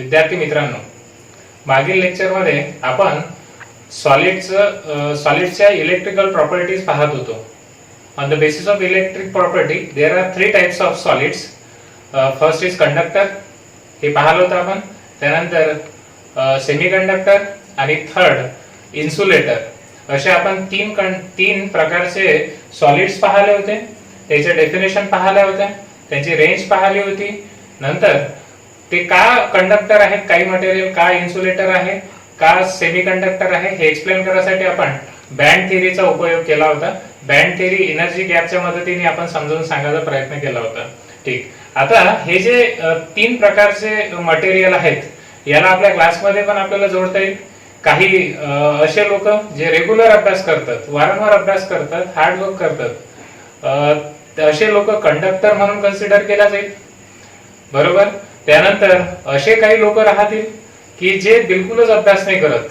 विद्यार्थी मित्रांनो, मागील लेक्चरमध्ये आपण सॉलिडच्या इलेक्ट्रिकल प्रॉपर्टीज पाहत होतो. On the basis of electric property there are 3 types of solids. First is conductor, हे पाहिलं होतं आपण. त्यानंतर सेमीकंडक्टर आणि थर्ड इन्सुलेटर. असे आपण तीन प्रकारचे सॉलिड्स पाहिले होते. त्याचे डेफिनेशन पाहिले होते, त्यांची रेंज पाहिली होती. नंतर ते का कंडक्टर आहेत, काही मटेरियल का इन्सुलेटर आहे, का सेमीकंडक्टर आहे, हे एक्सप्लेन करण्यासाठी आपण बँड थिअरीचा उपयोग केला होता. बँड थिअरी एनर्जी गॅपच्या मदतीने आपण समजावून सांगायचा प्रयत्न केला होता. ठीक, आता हे जे 3 प्रकारचे मटेरियल आहेत, याला आपल्या क्लासमध्ये पण आपल्याला जोडता येईल. काही असे लोक जे रेग्युलर अभ्यास करतात, वारंवार अभ्यास करतात, हार्ड वर्क करतात, असे लोक कंडक्टर म्हणून कन्सिडर केला जाईल. बरोबर. त्यानंतर असे काही लोक राहतील की जे बिलकुलच अभ्यास नाही करत,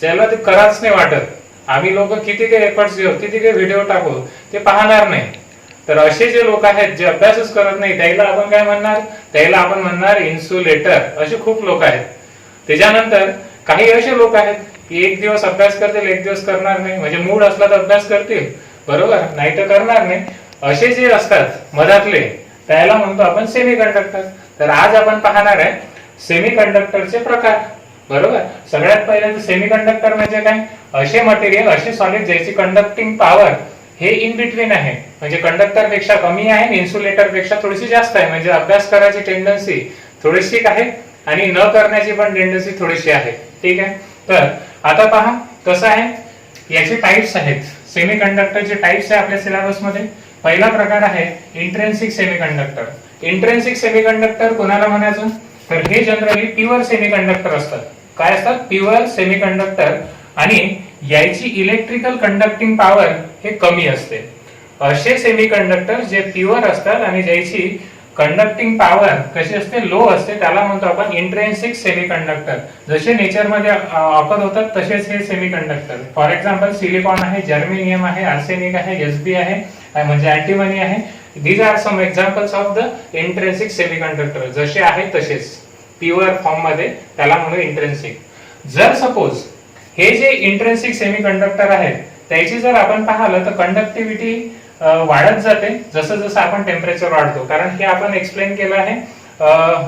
ज्याला ते कराच नाही वाटत. आम्ही लोक किती काही एफर्ट्स घेऊ, किती काही व्हिडिओ टाकू, ते पाहणार नाही. तर असे जे लोक आहेत जे अभ्यासच करत नाही, त्याला आपण काय म्हणणार? त्याला आपण म्हणणार इन्सुलेटर. असे खूप लोक आहेत. त्याच्यानंतर काही असे लोक आहेत की एक दिवस अभ्यास करतील, एक दिवस करणार नाही. म्हणजे मूड असला तर अभ्यास करतील, बरोबर, नाही तर करणार नाही. असे जे असतात मधातले, त्याला म्हणतो आपण सेमीकंडक्टर. तर आज आपण पाहणार आहे सेमीकंडक्टरचे प्रकार. बरोबर. सगळ्यात पहिल्यांदा सेमीकंडक्टर म्हणजे काय? असे मटेरियल, असे सॉलिड ज्याची कंडक्टिंग पॉवर हे इन बिटवीन आहे. म्हणजे कंडक्टर पेक्षा कमी आहे आणि इन्सुलेटर पेक्षा थोडीशी जास्त आहे. म्हणजे अभ्यास करायची टेंडन्सी थोडीशी आहे आणि न करण्याची पण टेंडन्सी थोडीशी आहे. ठीक आहे. तर आता पहा कसं आहे. याचे टाइप्स आहेत. सेमीकंडक्टरचे टाइप्स आहे आपल्या सिलेबस मध्ये. पहिला प्रकार आहे इंट्रिन्सिक सेमीकंडक्टर. इंट्रिन्सिक सेमीकंडक्टर कोणाला म्हणायचं? तर हे जनरली प्युअर सेमीकंडक्टर असतात. काय असतात? Pure semiconductor. आणि याची इलेक्ट्रिकल कंडक्टिंग पॉवर हे कमी असते. असे सेमीकंडक्टर जे प्युअर असतात आणि ज्याची कंडक्टिंग पॉवर कशी असते? लो असते, त्याला म्हणतो आपण इंट्रिन्सिक सेमीकंडक्टर. जसे नेचर मध्ये ऑकर होतात तसेच हे सेमीकंडक्टर. फॉर एक्झाम्पल सिलिकॉन आहे, जर्मेनियम आहे, आर्सेनिक आहे, एसबी आहे, म्हणजे अँटीमनी आहे. These are some examples of the intrinsic semiconductor. जसे आहे तसेच प्युअर फॉर्म मध्ये, त्याला म्हणू इंट्रिन्सिक. जर सपोज हे जे इंट्रिन्सिक सेमीकंडक्टर आहे त्याची जर आपण पाहिलं तर कंडक्टिव्हिटी वाढत जाते जसं जसं आपण टेम्परेचर वाढतो. कारण हे आपण एक्सप्लेन केलं आहे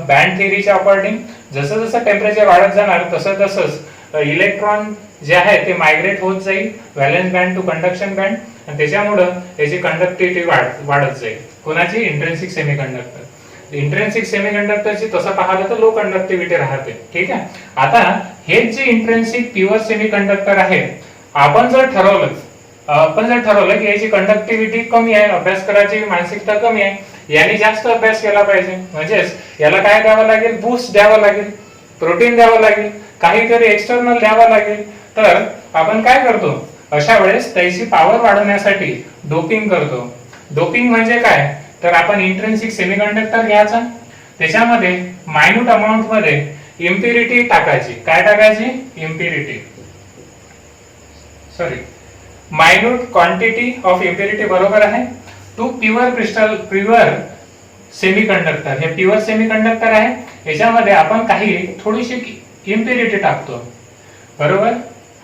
बँड थिअरीच्या अकॉर्डिंग. जसं जसं टेम्परेचर वाढत जाणार तसं तसंच इलेक्ट्रॉन जे आहे ते मायग्रेट होत जाईल valence band to conduction band, आणि त्याच्यामुळे याची कंडक्टिव्हिटी वाढत जाईल. कोणाची? Intrinsic semiconductor. इंट्रिन्सिक सेमीकंडक्टरची तसं पाहिलं तर लो कंडक्टिव्हिटी राहते. ठीक आहे. आता हे जे इंट्रिन्सिक प्युअर सेमीकंडक्टर आहे, आपण जर ठरवलं की याची कंडक्टिव्हिटी कमी आहे, अभ्यास करायची मानसिकता कमी आहे, याने जास्त अभ्यास केला पाहिजे, म्हणजेच याला काय द्यावं लागेल? बूस्ट द्यावं लागेल, प्रोटीन द्यावं लागेल, काहीतरी एक्सटर्नल द्यावं लागेल. तर आपण काय करतो? अशा वेळेस त्याची पॉवर वाढवण्यासाठी डोपिंग करतो. डोपिंग म्हणजे काय? तर आपण इंट्रिन्सिक सेमीकंडक्टर घ्यायचा, त्याच्यामध्ये मायन्यूट अमाउंट मध्ये इम्प्युरिटी टाकायची. काय टाकायची? Impurity, minute quantity of impurity, बरोबर आहे, टू प्युअर सेमीकंडक्टर. हे प्युअर सेमीकंडक्टर आहे, याच्यामध्ये आपण काही थोडीशी इम्प्युरिटी टाकतो. बरोबर.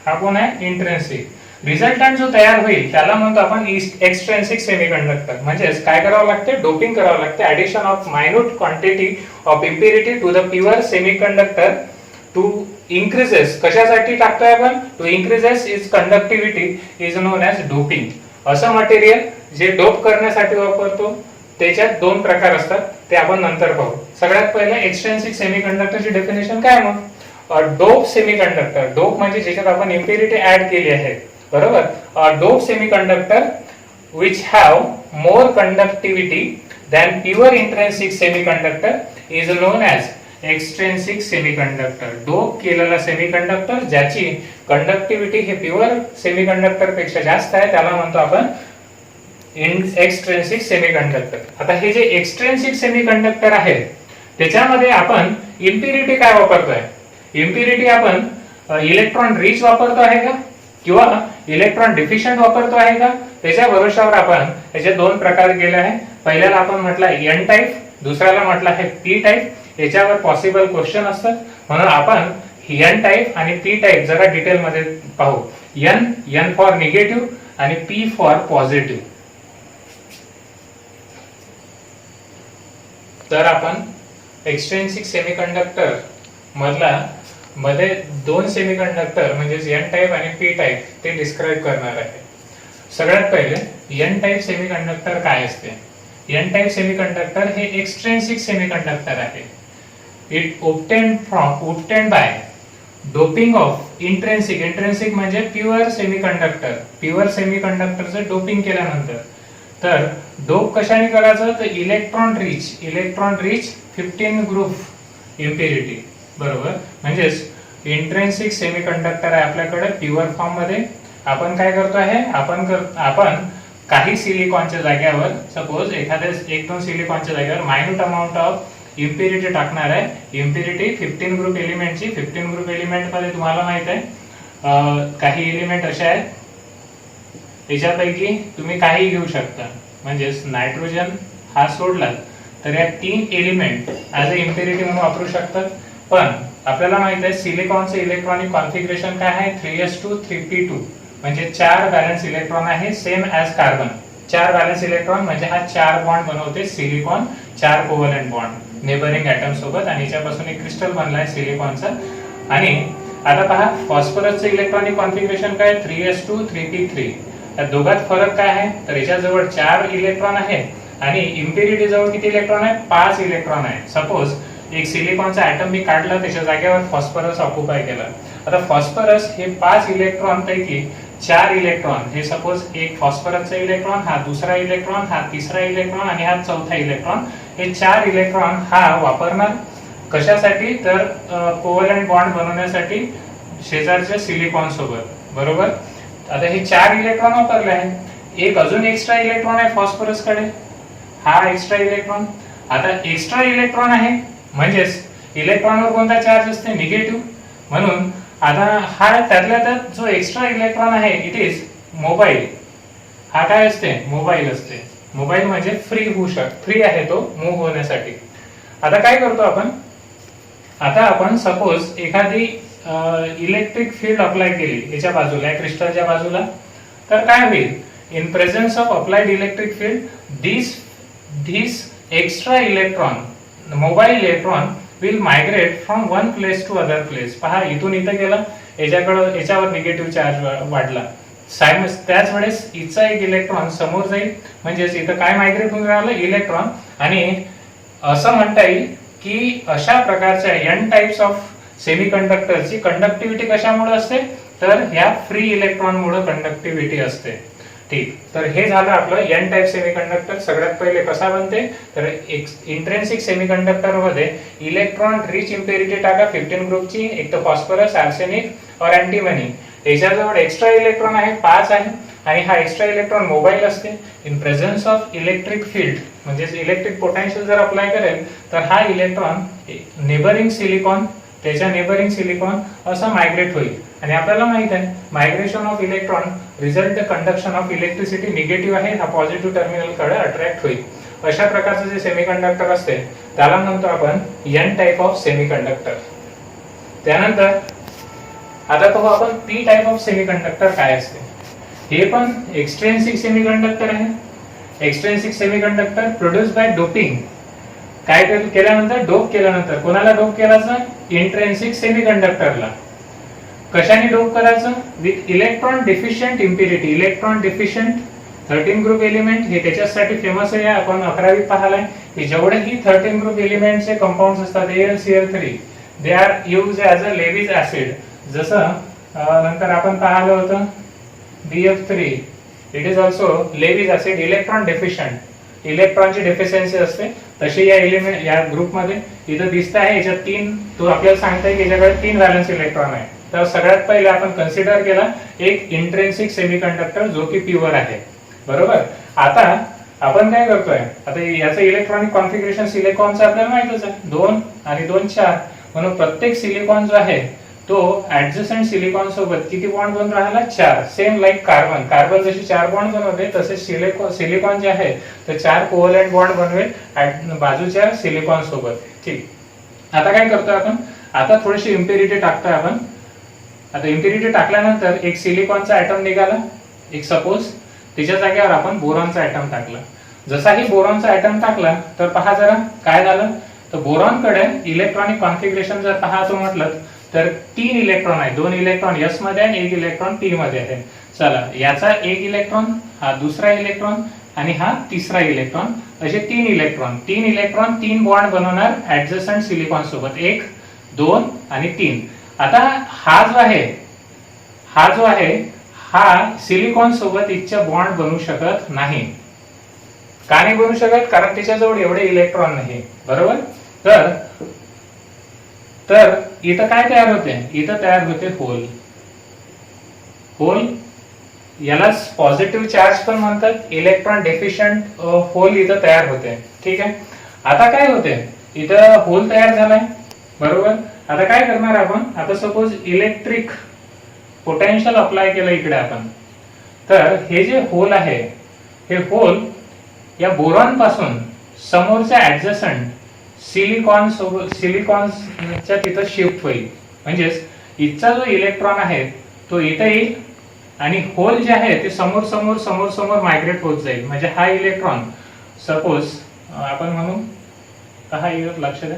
हा कोण आहे? इंट्रिन्सिक. रिझल्टंट जो तयार होईल त्याला म्हणतो आपण एक्सट्रिन्सिक सेमीकंडक्टर. म्हणजेच काय करावं लागते? डोपिंग करावं लागते. Addition of minute quantity of impurity to the pure semiconductor to increases. कशासाठी टाकतोय आपण? To increases is conductivity is known as doping. असं मटेरियल जे डोप करण्यासाठी वापरतो त्याच्यात 2 प्रकार असतात, ते आपण नंतर पाहू. सगळ्यात पहिले एक्सट्रिन्सिक सेमीकंडक्टरची डेफिनेशन काय मग? Dope semiconductor. डोप म्हणजे ज्याच्यात आपण इम्प्युरिटी ऍड केली आहे. बरोबर. Dope semiconductor which have more conductivity than pure intrinsic semiconductor is known as extrinsic semiconductor. Dope केलेला सेमीकंडक्टर ज्याची कंडक्टिव्हिटी हे प्युअर सेमीकंडक्टर पेक्षा जास्त आहे त्याला म्हणतो आपण एक्सट्रिन्सिक सेमीकंडक्टर. आता हे जे एक्सट्रिन्सिक सेमीकंडक्टर आहे त्याच्यामध्ये आपण इम्प्युरिटी काय वापरतोय? इम्प्युरिटी आपण इलेक्ट्रॉन रिच वापरतो आहे का किंवा इलेक्ट्रॉन डिफिशियंट वापरतो आहे का, त्याच्या भरोशावर आपण याचे 2 प्रकार केले आहे. पहिल्याला आपण म्हटलं एन टाइप, दुसऱ्याला म्हटलं आहे पी टाइप. याच्यावर पॉसिबल क्वेश्चन असतात, म्हणून आपण एन टाईप आणि पी टाईप जरा डिटेल मध्ये पाहू. एन फॉर निगेटिव्ह आणि पी फॉर पॉझिटिव्ह. तर आपण एक्सट्रिन्सिक सेमीकंडक्टर मध्ये दोन सेमीकंडक्टर म्हणजे एन टाईप आणि पी टाईप ते डिस्क्राइब करणार आहे. सगळ्यात पहिले एन टाईप सेमीकंडक्टर काय असते. एन टाईप सेमीकंडक्टर हे एक्सट्रिन्सिक सेमीकंडक्टर आहे. It obtained by doping of intrinsic म्हणजे प्युअर सेमीकंडक्टर. प्युअर सेमीकंडक्टरचं डोपिंग केल्यानंतर तर डोप कशाने करायचं तर इलेक्ट्रॉन रिच 15 ग्रुप इम्प्युरिटी. बरोबर, म्हणजेच इंट्रेन्सिक सेमीकंडक्टर आहे आपल्याकडे प्युअर फॉर्म मध्ये. आपण काय करतो आहे, आपण काही सिलिकॉनच्या जागेवर सपोज एखाद्या 1-2 सिलिकॉनच्या जागेवर मायन्यूट अमाऊंट ऑफ इम्प्युरिटी टाकणार आहे. इम्प्युरिटी 15 ग्रुप एलिमेंटची. 15 ग्रुप एलिमेंट मध्ये तुम्हाला माहित आहे काही एलिमेंट असे आहेत याच्यापैकी तुम्ही काही घेऊ शकता. म्हणजेच नायट्रोजन हा सोडला तर या 3 एलिमेंट ऍज अ इम्प्युरिटी म्हणून वापरू शकतात. पण आपल्याला माहित आहे सिलिकॉनचं इलेक्ट्रॉनिक कॉन्फिगरेशन काय आहे 3s2 3p2 म्हणजे 4 व्हॅलेन्स इलेक्ट्रॉन आहे same as carbon. 4 valence electron म्हणजे हा 4 बॉन्ड बनवते सिलिकॉन, 4 कोव्हलंट बॉन्ड नेबरिंग ऍटम सोबत आणि याच्यापासून एक क्रिस्टल बनलाय सिलिकॉनचा. आणि आता पहा फॉस्फरसचं इलेक्ट्रॉनिक कॉन्फिगरेशन काय 3s2 3p3. या दोघात फरक काय आहे तर याच्याजवळ 4 इलेक्ट्रॉन आहे आणि इम्प्युरिटी जवळ किती इलेक्ट्रॉन आहे 5 इलेक्ट्रॉन आहे. सपोज एक सिलिकॉनचा ऍटम मी काढला त्याच्या जागेवर फॉस्फरस ऑक्युपाय केला. आता फॉस्फरस हे 5 इलेक्ट्रॉन पैकी 4 इलेक्ट्रॉन हे सपोज एक फॉस्फरसचा इलेक्ट्रॉन, हा दुसरा इलेक्ट्रॉन, हा तिसरा इलेक्ट्रॉन आणि हा चौथा इलेक्ट्रॉन, हे 4 इलेक्ट्रॉन हा वापरणार कशासाठी तर कोव्हलंट बॉन्ड बनवण्यासाठी शेजारच्या सिलिकॉन सोबत. बरोबर, आता हे 4 इलेक्ट्रॉन वापरले आहे. एक अजून एक्स्ट्रा इलेक्ट्रॉन आहे फॉस्फरस कडे, हा एक्स्ट्रा इलेक्ट्रॉन. आता एक्स्ट्रा इलेक्ट्रॉन आहे म्हणजेच इलेक्ट्रॉनवर कोणता चार्ज असते निगेटिव्ह. म्हणून आता हा त्यातल्या त्यात जो एक्स्ट्रा इलेक्ट्रॉन आहे इट इज मोबाईल. हा काय असते मोबाईल असते. मोबाईल म्हणजे फ्री आहे तो मूव्ह होण्यासाठी. आता काय करतो आपण, आता आपण सपोज एखादी इलेक्ट्रिक फील्ड अप्लाय केली याच्या बाजूला या क्रिस्टलच्या बाजूला तर काय होईल in presence of applied electric field this extra electron mobile electron will migrate from one place to other place. पहा इथून इथं गेलं याच्यावर निगेटिव्ह चार्ज वाढला. त्याच वेळेस इथचा एक इलेक्ट्रॉन समोर जाईल म्हणजेच इथं काय मायग्रेट होऊन राहिलं इलेक्ट्रॉन. आणि असं म्हणता येईल की अशा प्रकारच्या एन टाइप्स ऑफ सेमीकंडक्टरची कंडक्टिव्हिटी कशामुळे असते तर ह्या फ्री इलेक्ट्रॉन मुळे कंडक्टिव्हिटी असते. ठीक, तर हे झालं आपलं एन टाइप सेमीकंडक्टर. सगळ्यात पहिले कसा बनते तर इंट्रेन्सिक सेमीकंडक्टर मध्ये इलेक्ट्रॉन रिच इम्प्युरिटी टाका 15 ग्रुपची, एक तर फॉस्फरस, आर्सेनिक और अँटीमनी. याच्याजवळ एक्स्ट्रा इलेक्ट्रॉन आहे 5 आहे आणि हा एक्स्ट्रा इलेक्ट्रॉन मोबाईल असते. In presence of electric field म्हणजेच इलेक्ट्रिक पोटेन्शियल जर अप्लाय करेल तर हा इलेक्ट्रॉन नेबरिंग सिलिकॉन त्याच्या नेबरिंग सिलिकॉन असं मायग्रेट होईल. आणि आपल्याला माहित आहे migration of electron result the conduction of electricity negative आहे, हा पॉझिटिव्ह टर्मिनल कडे अट्रॅक्ट होईल. अशा प्रकारचे जे सेमीकंडक्टर असते त्याला म्हणतो आपण एन टाइप ऑफ सेमीकंडक्टर. त्यानंतर आता पाहू आपण पी टाइप ऑफ सेमीकंडक्टर काय असते. हे पण एक्सट्रिन्सिक सेमीकंडक्टर आहे. एक्सट्रिन्सिक सेमीकंडक्टर प्रोड्यूस बाय डोपिंग. काय केल्यानंतर डोप केल्यानंतर कोणाला डोप करायचं इंट्रेन्सिक सेमीकंडक्टरला. कशाने डोप करायचं with electron deficient impurity. Electron deficient 13 group element हे त्याच्यासाठी फेमस आहे. आपण 11वीत पाहिलाय की जेवढेही 13 ग्रुप एलिमेंटचे कंपाऊंड्स असतात AlCl3 they are use as a levies acid. जसं नंतर आपण पाहिलं होतं BF3 it is also levies acid electron deficient. इलेक्ट्रॉनची डेफिशियन्सी असते तशी या एलिमेंट या ग्रुप मध्ये इथं दिसत आहे. याच्यात 3 तो आपल्याला सांगताय की याच्याकडे 3 व्हॅलेन्स इलेक्ट्रॉन आहे. तर सगळ्यात पहिले आपण कन्सिडर केला एक इंट्रेन्सिक सेमीकंडक्टर जो की प्युअर आहे. बरोबर, आता आपण काय करतोय आता याचं इलेक्ट्रॉनिक कॉन्फिगरेशन सिलिकॉनचं आपल्याला माहितच आहे 2 आणि 2 4. म्हणून प्रत्येक सिलिकॉन जो आहे तो ऍडजस्टंट सिलिकॉन सोबत किती बॉन्ड बनून राहिला 4. सेम लाईक कार्बन जशी 4 बॉन्ड बनवते तसे सिलिकॉन जे आहे ते 4 कोव्हलंट बॉन्ड बनवेल बाजूच्या सिलिकॉन सोबत. ठीक, आता काय करतोय आपण, आता थोडीशी इम्प्युरिटी टाकतोय आपण. आता इम्प्युरिटी टाकल्यानंतर एक सिलिकॉनचा ऍटम निघाला, एक सपोज तिच्या जागेवर आपण बोरॉनचा ऍटम टाकला. जसाही बोरॉनचा ऍटम टाकला तर पहा जरा काय झालं, तर बोरॉन कडे इलेक्ट्रॉनिक कॉन्फिगरेशन जर पाहतो म्हटलं तर 3 इलेक्ट्रॉन आहे, 2 इलेक्ट्रॉन एस मध्ये आहे, 1 इलेक्ट्रॉन पी मध्ये आहे. चला, याचा 1 इलेक्ट्रॉन, हा दुसरा इलेक्ट्रॉन आणि हा तिसरा इलेक्ट्रॉन, असे 3 इलेक्ट्रॉन 3 बॉन्ड बनवणार ऍडजसंट सिलिकॉन सोबत, 1 2 आणि 3. आता हा जो आहे हा सिलिकॉन सोबत इच्छा बॉन्ड बनवू शकत नाही. का नाही बनवू शकत, कारण त्याच्याजवळ एवढे इलेक्ट्रॉन नाही, बरोबर. तर इथं काय तयार होते, इथं तयार होते होल. यालाच पॉझिटिव्ह चार्ज पण म्हणतात, इलेक्ट्रॉन डेफिशियंट होल इथं तयार होते. ठीक आहे. आता काय होते, इथं होल तयार झालाय, बरोबर. आता काय करणार आपण, आता सपोज इलेक्ट्रिक पोटेन्शियल अप्लाय केलं इकडे आपण, तर हे जे होल आहे, हे होल या बोरॉन पासून समोरच्या ऍडजसंट सिलिकॉनच्या तिथं शिफ्ट होईल. म्हणजेच इथचा जो इलेक्ट्रॉन आहे तो इथं येईल आणि होल जे आहे ते समोर समोर समोर समोर मायग्रेट होत जाईल. म्हणजे हा इलेक्ट्रॉन सपोज आपण म्हणू, हा लक्ष द्या,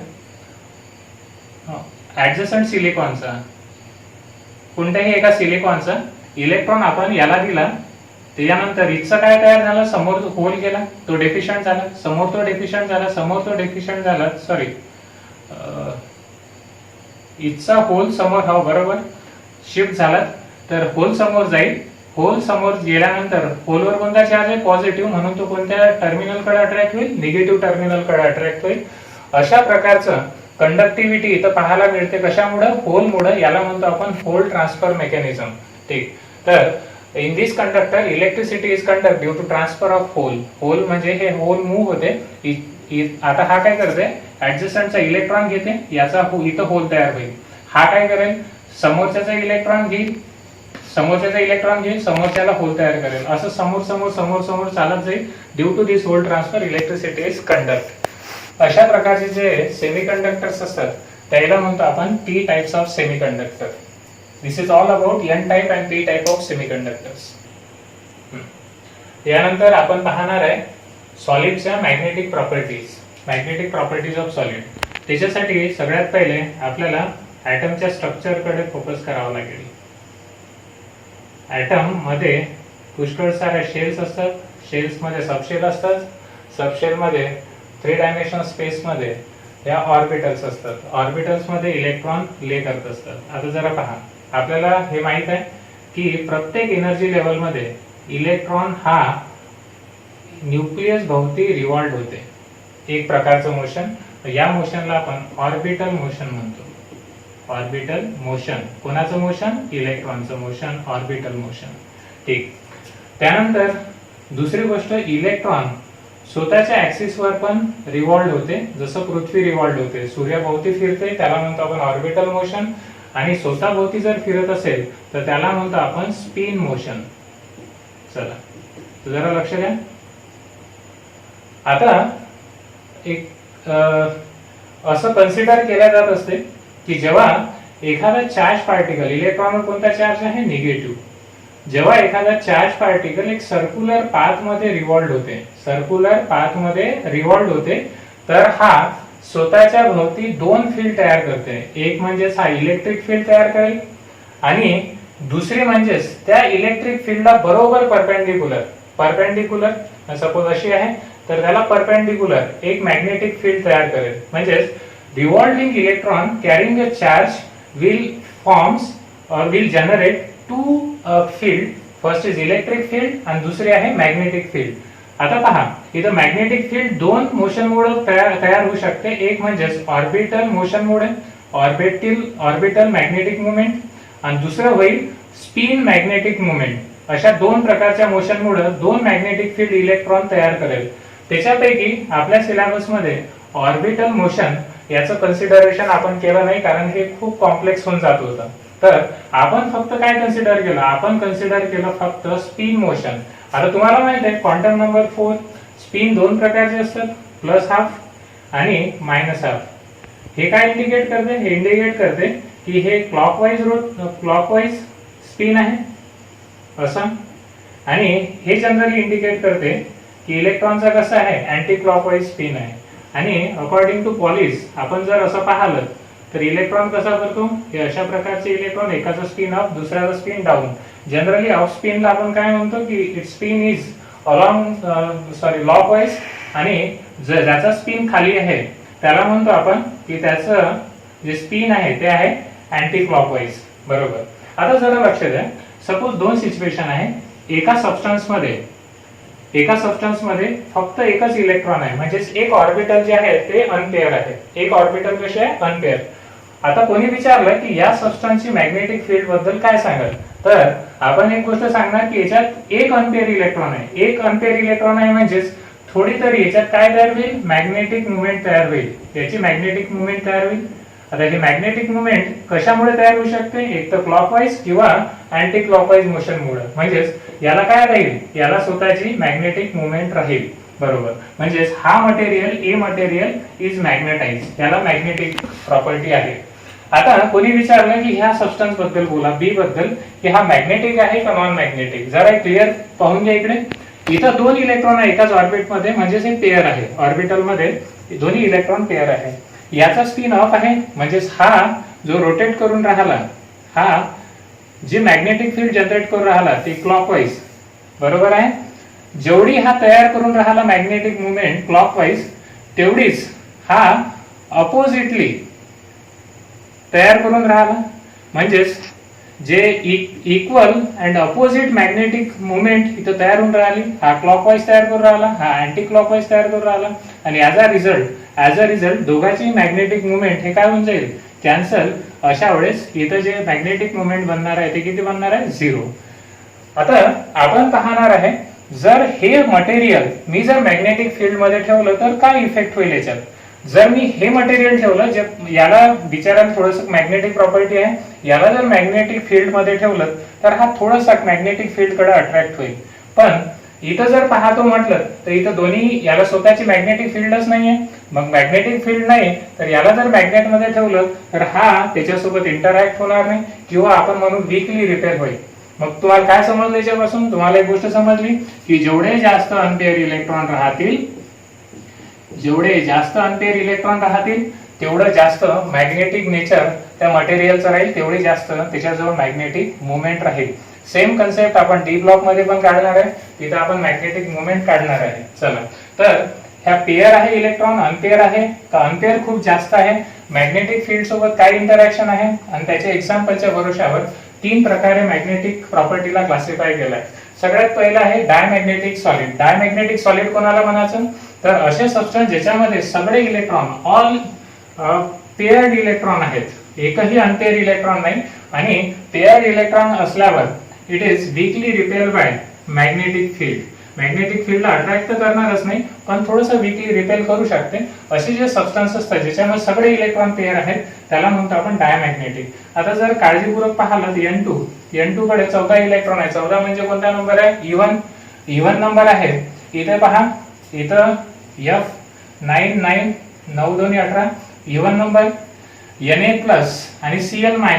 ऍडजसंट सिलिकॉनचा, कोणत्याही एका सिलिकॉनचा इलेक्ट्रॉन आपण याला दिला, त्याच्यानंतर इथचं काय तयार झालं, समोर होल गेला तो डेफिशियंट झाला, समोर तो डेफिशियंट झाला, समोर तो डेफिशियंट झाला, सॉरी इथचा होल समोर, हा बरोबर शिफ्ट झाला, तर होल समोर जाईल. होल समोर गेल्यानंतर होलवर कोणता चार्ज आहे, पॉझिटिव्ह, म्हणून तो कोणत्या टर्मिनलकडे अट्रॅक्ट होईल, निगेटिव्ह टर्मिनलकडे अट्रॅक्ट होईल. अशा प्रकारचं कंडक्टिव्हिटी इथं पाहायला मिळते. कशामुळे, होलमुळे. याला म्हणतो आपण होल ट्रान्सफर मेकॅनिझम. ठीक. तर in this conductor electricity is conduct due to transfer of hole म्हणजे हे होल मूव्ह होते. आता हा काय करते, ऍडजसंटचा इलेक्ट्रॉन घेते, याचा इथं होल तयार होईल. हा काय करेल, समोरच्याचा इलेक्ट्रॉन घेईल, समोरच्याला होल तयार करेल. असं समोर समोर समोर समोर चालत जाईल. Due to this hole transfer electricity is conduct. अशा प्रकारचे जे सेमीकंडक्टर्स असतात त्याला म्हणतो आपण T types of semiconductor. This is all about N type and P type of semiconductors. यानंतर आपण पाहणार आहे सॉलिडच्या मॅग्नेटिक प्रॉपर्टीज ऑफ सॉलिड. त्याच्यासाठी सगळ्यात पहिले आपल्याला ऍटमच्या स्ट्रक्चरकडे फोकस करावा लागेल. ऍटम मध्ये पुष्कळ साऱ्या शेल्स असतात, शेल्स मध्ये सबशेल असतात, सबशेल मध्ये 3 डायमेन्शनल स्पेस मध्ये या ऑर्बिटल्स असतात. ऑर्बिटल्स मध्ये इलेक्ट्रॉन ले करत असतात. आता जरा पहा, आपल्याला हे माहित आहे की प्रत्येक एनर्जी लेवल मध्ये इलेक्ट्रॉन हा न्यूक्लियस भोवती रिव्हॉल्व होते, एक प्रकारचं मोशन. या मोशनला आपण ऑर्बिटल मोशन म्हणतो. ऑर्बिटल मोशन, कोणाचं मोशन, इलेक्ट्रॉनचं मोशन, ऑर्बिटल मोशन. ठीक. त्यानंतर दुसरी गोष्ट, इलेक्ट्रॉन स्वतःच्या ऍक्सिस वर पण रिव्हॉल्व होते, जसं पृथ्वी रिव्हॉल्व होते, सूर्याभोवती फिरते, त्याला म्हणतो आपण ऑर्बिटल मोशन. आणि स्वतःभोवती जर फिरत असेल तर त्याला म्हणतो आपण स्पिन मोशन. चला, तर जरा लक्ष द्या. आता एक असं कन्सिडर केल्या जात असते की जेव्हा एखादा चार्ज पार्टिकल, इलेक्ट्रॉनवर कोणता चार्ज आहे, निगेटिव्ह, जेव्हा एखादा चार्ज पार्टिकल एक सर्क्युलर पाथ मध्ये रिव्हॉल्व होते, तर हा स्वतःच्या भोवती 2 फील्ड तयार करते. एक म्हणजे हा इलेक्ट्रिक फील्ड तयार करेल आणि दुसरी म्हणजे त्या इलेक्ट्रिक फील्डला बरोबर परपेंडिक्युलर सपोज अशी आहे तर त्याला परपेंडिक्युलर एक मॅग्नेटिक फील्ड तयार करेल. म्हणजे revolving electron carrying a charge will generate 2 field. First is electric field आणि दुसरी आहे मॅग्नेटिक फील्ड. आता पहा, इथं मॅग्नेटिक फील्ड 2 मोशनमुळे तयार होऊ शकते. एक म्हणजे ऑर्बिटल मोशनमुळे, ऑर्बिटल मॅग्नेटिक मुवमेंट, आणि दुसरं होईल स्पिन मॅग्नेटिक मुवमेंट. अशा 2 प्रकारच्या मोशनमुळे 2 मॅग्नेटिक फील्ड इलेक्ट्रॉन तयार करेल. त्याच्यापैकी आपल्या सिलेबस मध्ये ऑर्बिटल मोशन याचं कन्सिडरेशन आपण केलं नाही, कारण हे खूप कॉम्प्लेक्स होऊन जात होतं. तर आपण फक्त काय कन्सिडर केलं, आपण कन्सिडर केलं फक्त स्पिन मोशन. आता तुम्हाला माहित आहे क्वांटम नंबर 4 स्पिन 2 प्रकारचे असतात, प्लस हाफ आणि मायनस हाफ. हे काय इंडिकेट करते? हे इंडिकेट करते की हे क्लॉकवाईज स्पिन आहे असं, आणि हे जनरली इंडिकेट करते की इलेक्ट्रॉनचा कसा आहे, अँटी क्लॉकवाईज स्पिन आहे. आणि अकॉर्डिंग टू पॉलिस आपण जर असं पाहिलं तर इलेक्ट्रॉन कसा करतो, हे अशा प्रकारचे इलेक्ट्रॉन, एकाचा स्पिन अप दुसऱ्याचा स्पिन डाऊन. जनरली अप स्पिनला आपण काय म्हणतो की इट स्पिन इज क्लॉकवाईज, आणि ज्याचा स्पिन खाली आहे त्याला म्हणतो आपण की त्याचं जे स्पिन आहे ते आहे अँटी क्लॉकवाईज. बरोबर. आता जरा लक्ष द्या, सपोज दोन सिच्युएशन आहे. एका सबस्टन्स मध्ये फक्त एकच इलेक्ट्रॉन आहे, म्हणजे एक ऑर्बिटल जे आहे ते अनपेअर आहे. एक ऑर्बिटल कसे आहे, अनपेअर. आता कोणी विचारलं की या सबस्टन्सची मॅग्नेटिक फील्ड बद्दल काय सांगाल, तर आपण एक गोष्ट सांगणार की याच्यात एक अनपेअर इलेक्ट्रॉन आहे. एक अनपेअर इलेक्ट्रॉन आहे म्हणजेच थोडी तरी याच्यात काय तयार होईल, मॅग्नेटिक मुवमेंट तयार होईल. याची मॅग्नेटिक मुवमेंट तयार होईल. आता ही मॅग्नेटिक मुवमेंट कशामुळे तयार होऊ शकते, एक तर क्लॉकवाईज किंवा अँटी क्लॉकवाईज मोशनमुळे. म्हणजेच याला काय राहील, याला स्वतःची मॅग्नेटिक मुवमेंट राहील. बरोबर. म्हणजेच हा मटेरियल इज मॅग्नेटाइज, याला मॅग्नेटिक प्रॉपर्टी आहे. आता कोणी विचारलं की ह्या सबस्टन्स बद्दल बोला, बी बद्दल, की हा मॅग्नेटिक आहे का नॉन मॅग्नेटिक. जरा क्लिअर पाहून घ्या इकडे. इथं दोन इलेक्ट्रॉन आहे एकाच ऑर्बिट मध्ये, म्हणजेच हे पेअर आहे. ऑर्बिटल मध्ये दोन्ही इलेक्ट्रॉन पेअर आहे. याचा स्पिन अप आहे, म्हणजेच हा जो रोटेट करून राहिला, हा जी मॅग्नेटिक फील्ड जनरेट करून राहिला ती क्लॉकवाईज. बरोबर आहे. जेवढी हा तयार करून राहिला मॅग्नेटिक मुवमेंट क्लॉकवाईज, तेवढीच हा अपोजिटली तयार करून राहिला. म्हणजेच J equal and opposite magnetic movement इथं तयार होऊन राहिली. हा क्लॉकवाईज तयार करून राहिला, हा अँटी क्लॉकवाईज तयार करून राहिला, आणि ॲज अ रिझल्ट दोघांची मॅग्नेटिक मुवमेंट हे काय होऊन जाईल, कॅन्सल. अशा वेळेस इथं जे मॅग्नेटिक मुवमेंट बनणार आहे ते किती बनणार आहे, 0. आता आपण पाहणार आहे, जर हे मटेरियल मी जर मॅग्नेटिक फील्ड मध्ये ठेवलं तर काय इफेक्ट होईल याच्यात. जर मी हे मटेरियल ठेवलं, जे याला बिचारायला थोडंसं मॅग्नेटिक प्रॉपर्टी आहे, याला जर मॅग्नेटिक फील्ड मध्ये ठेवलं तर हा थोडासा मॅग्नेटिक फील्ड कडे अट्रॅक्ट होईल. पण इथं जर पाहतो म्हटलं तर इथं दोन्ही, याला स्वतःची मॅग्नेटिक फील्डच नाहीये. मग मॅग्नेटिक फील्ड नाही तर याला जर मॅग्नेट मध्ये ठेवलं तर हा त्याच्यासोबत इंटरॅक्ट होणार नाही, किंवा आपण म्हणून वीकली रिपेअर होईल. मग तुम्हाला काय समजलं याच्यापासून, तुम्हाला एक गोष्ट समजली की जेवढे जास्त अनपेअर इलेक्ट्रॉन राहतील तेवढं जास्त मॅग्नेटिक नेचर त्या मटेरियलचं राहील, तेवढे जास्त त्याच्याजवळ मॅग्नेटिक मुवमेंट राहील. सेम कन्सेप्ट आपण डी ब्लॉक मध्ये पण काढणार आहे, तिथं आपण मॅग्नेटिक मुवमेंट काढणार आहे. चला, तर ह्या पेअर आहे इलेक्ट्रॉन, अनपेअर आहे का अनपेअर खूप जास्त आहे, मॅग्नेटिक फील्ड सोबत काय इंटरॅक्शन आहे, आणि त्याच्या एक्झाम्पलच्या भरोशावर 3 प्रकारे मॅग्नेटिक प्रॉपर्टीला क्लासिफाय केलाय. सगळ्यात पहिला आहे डायमॅग्नेटिक सॉलिड. डायमॅग्नेटिक सॉलिड कोणाला म्हणायचं, तर असे सबस्टन्स ज्याच्यामध्ये सगळे इलेक्ट्रॉन ऑल पेअर्ड इलेक्ट्रॉन आहेत, एकही अनपेअर इलेक्ट्रॉन नाही. आणि पेअर इलेक्ट्रॉन असल्यावर it is weakly repel by magnetic field. Magnetic फील्डला अट्रॅक्ट तर करणारच नाही, पण थोडंसं वीकली रिपेल करू शकते. असे जे सबस्टन्स असतात ज्याच्यामध्ये सगळे इलेक्ट्रॉन पेअर आहेत त्याला म्हणतो आपण डायमॅग्नेटिक. आता जर काळजीपूर्वक पाहिलं तर N2 कडे 14 इलेक्ट्रॉन आहे. 14 म्हणजे कोणता नंबर आहे, इवन नंबर आहे. इथे पहा, इथं F9 9 2 18 इवन नंबर. Na+ आणि Cl- Na+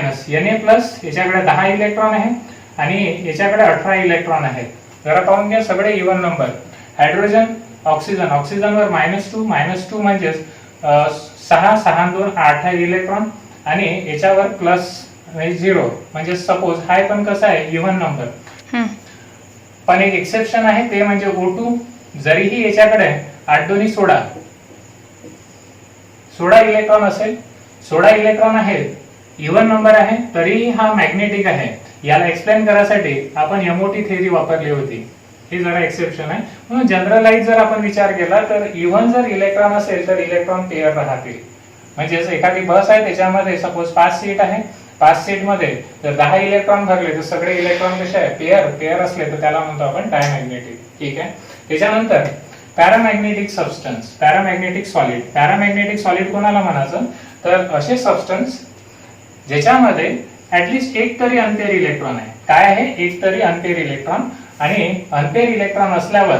याच्याकडे 10 इलेक्ट्रॉन आहे आणि याच्याकडे 18 इलेक्ट्रॉन आहेत. जरा पाहून घ्या, सगळे इवन नंबर. हायड्रोजन, ऑक्सिजनवर -2 म्हणजे 6 6 2 8 आहे इलेक्ट्रॉन, आणि याच्यावर +0 म्हणजे सपोज हाय पण कसा आहे, इवन नंबर. पण एक एक्सेप्शन आहे, ते म्हणजे O2. जरीही याच्याकडे 8 2 16 इलेक्ट्रॉन असेल, 16 इलेक्ट्रॉन आहेत, इवन नंबर आहे, तरीही हा मॅग्नेटिक आहे. याला एक्सप्लेन करायसाठी आपण MOT थेअरी वापरली होती. हे जरा एक्सेप्शन आहे. म्हणून जनरलाइज जर आपण विचार केला तर इव्हन जर इलेक्ट्रॉन असेल तर इलेक्ट्रॉन पेअर राहतील. म्हणजे एखादी बस आहे त्याच्यामध्ये सपोज 5 सीट आहे, 5 सीट मध्ये जर 10 इलेक्ट्रॉन भरले तर सगळे इलेक्ट्रॉन कसे आहे, पेअर असले तर त्याला म्हणतो आपण डायमॅग्नेटिक. ठीक आहे. त्याच्यानंतर पॅरामॅग्नेटिक सबस्टन्स, पॅरामॅग्नेटिक सॉलिड कोणाला म्हणायचं, तर असे सबस्टन्स ज्याच्यामध्ये ऍटलीस्ट एक तरी अनपेअर इलेक्ट्रॉन आहे. काय आहे, एक तरी अनपेअर इलेक्ट्रॉन. आणि अनपेअर इलेक्ट्रॉन असल्यावर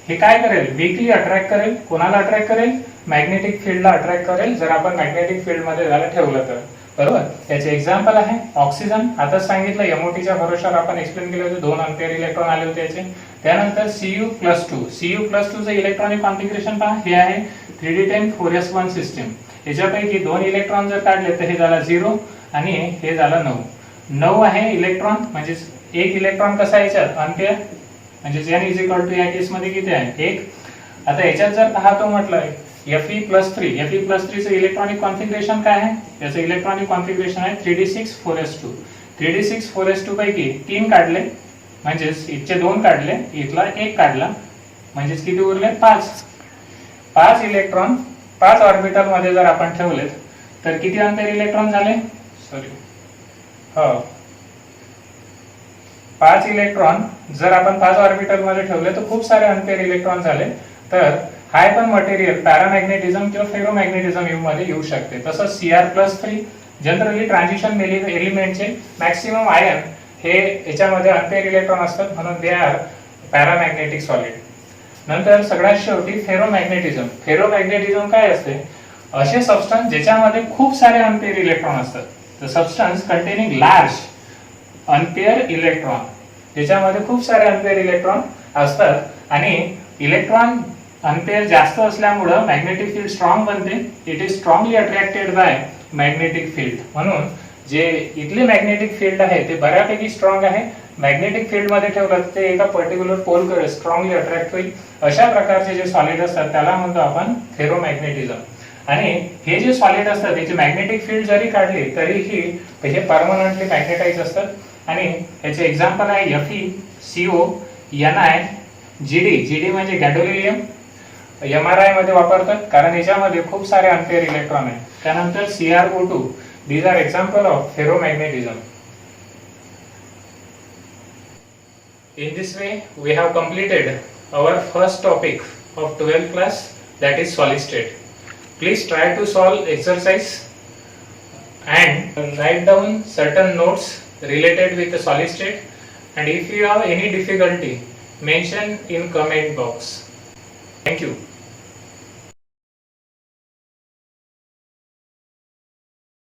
हे काय करेल, वीकली अट्रॅक्ट करेल. कोणाला अट्रॅक्ट करेल, मॅग्नेटिक फील्डला अट्रॅक्ट करेल, जर आपण मॅग्नेटिक फील्ड मध्ये त्याला ठेवलं तर. बरोबर. याचे एक्झाम्पल आहे ऑक्सिजन. आता सांगितलं एमओटीच्या भरोशावर आपण एक्सप्लेन केले होते, 2 अँपिअर इलेक्ट्रॉन आले होते याचे. त्यानंतर Cu+2. Cu+2 चं इलेक्ट्रॉनिक कॉन्फिगरेशन पहा, हे आहे 3d10 4s1 सिस्टम. याच्यापैकी 2 इलेक्ट्रॉन जर काढले तर हे झाला 0 आणि हे झालं 9. 9 आहे इलेक्ट्रॉन, म्हणजे एक इलेक्ट्रॉन कसा आहे याच्यात, अँपिअर, म्हणजे N = या केस मध्ये किती आहे, 1. आता याच्यात जर पाहतो म्हटलं Fe+3. Fe+3 चं इलेक्ट्रॉनिक कॉन्फिगरेशन काय आहे, याचं इलेक्ट्रॉनिक कॉन्फिगरेशन आहे 3d6 4s2. 3d6 4s2 पैकी 3 काढले, म्हणजेच इथचे 2 काढले, इथला 1 काढला, म्हणजेच किती उरले, 5. 5 इलेक्ट्रॉन 5 ऑर्बिटल मध्ये जर आपण ठेवले तर किती अँपिअर इलेक्ट्रॉन झाले, सॉरी, हो, 5 इलेक्ट्रॉन जर आपण 5 ऑर्बिटल मध्ये ठेवले तर खूप सारे अँपिअर इलेक्ट्रॉन झाले. तर हाय पण मटेरियल पॅरामॅग्नेटिझम किंवा फेरोमॅग्नेटिझम मध्ये येऊ शकते. तसंच Cr+3 जनरली ट्रान्झिशन एलिमेंटचे मॅक्सिमम आयन हे याच्यामध्ये अँपिअर इलेक्ट्रॉन असतात, म्हणून दे आर पॅरामॅग्नेटिक सॉलिड. नंतर सगळ्यात शेवटी फेरोमॅग्नेटिझम. फेरोमॅग्नेटिझम काय असते, असे सबस्टन्स ज्याच्यामध्ये खूप सारे अँपिअर इलेक्ट्रॉन असतात. The substance containing large ampere electron, ज्याच्यामध्ये खूप सारे अँपिअर इलेक्ट्रॉन असतात आणि इलेक्ट्रॉन अँपिअर जास्त असल्यामुळे मॅग्नेटिक फील्ड स्ट्रॉंग बनते. It is strongly attracted by magnetic field. म्हणून जे इथले मॅग्नेटिक फील्ड आहे ते बऱ्यापैकी स्ट्रॉंग आहे. मॅग्नेटिक फील्ड मध्ये ठेवलं तर ते एका पर्टिक्युलर पोल कडे स्ट्रॉंगली अट्रॅक्ट होईल. अशा प्रकारचे जे सॉलिड असतात त्याला म्हणतो आपण फेरोमॅग्नेटिझम. आणि हे जे सॉलिड असतात त्याची मॅग्नेटिक फील्ड जरी काढली तरीही हे परमनंटली मॅग्नेटाइज असतात. आणि याचे एक्झाम्पल आहे Fe, CO, Ni, Gd म्हणजे गॅडोलिनियम. MRI मध्ये वापरतात कारण याच्यामध्ये खूप सारे अँपिअर इलेक्ट्रॉन आहेत. त्यानंतर CrO2. These are example of ferromagnetism. In this way, we have completed our first topic of 12th class, that is solid state. Please try to solve exercise and write down certain notes related with the solid state. And if you have any difficulty, mention in comment box. Thank you.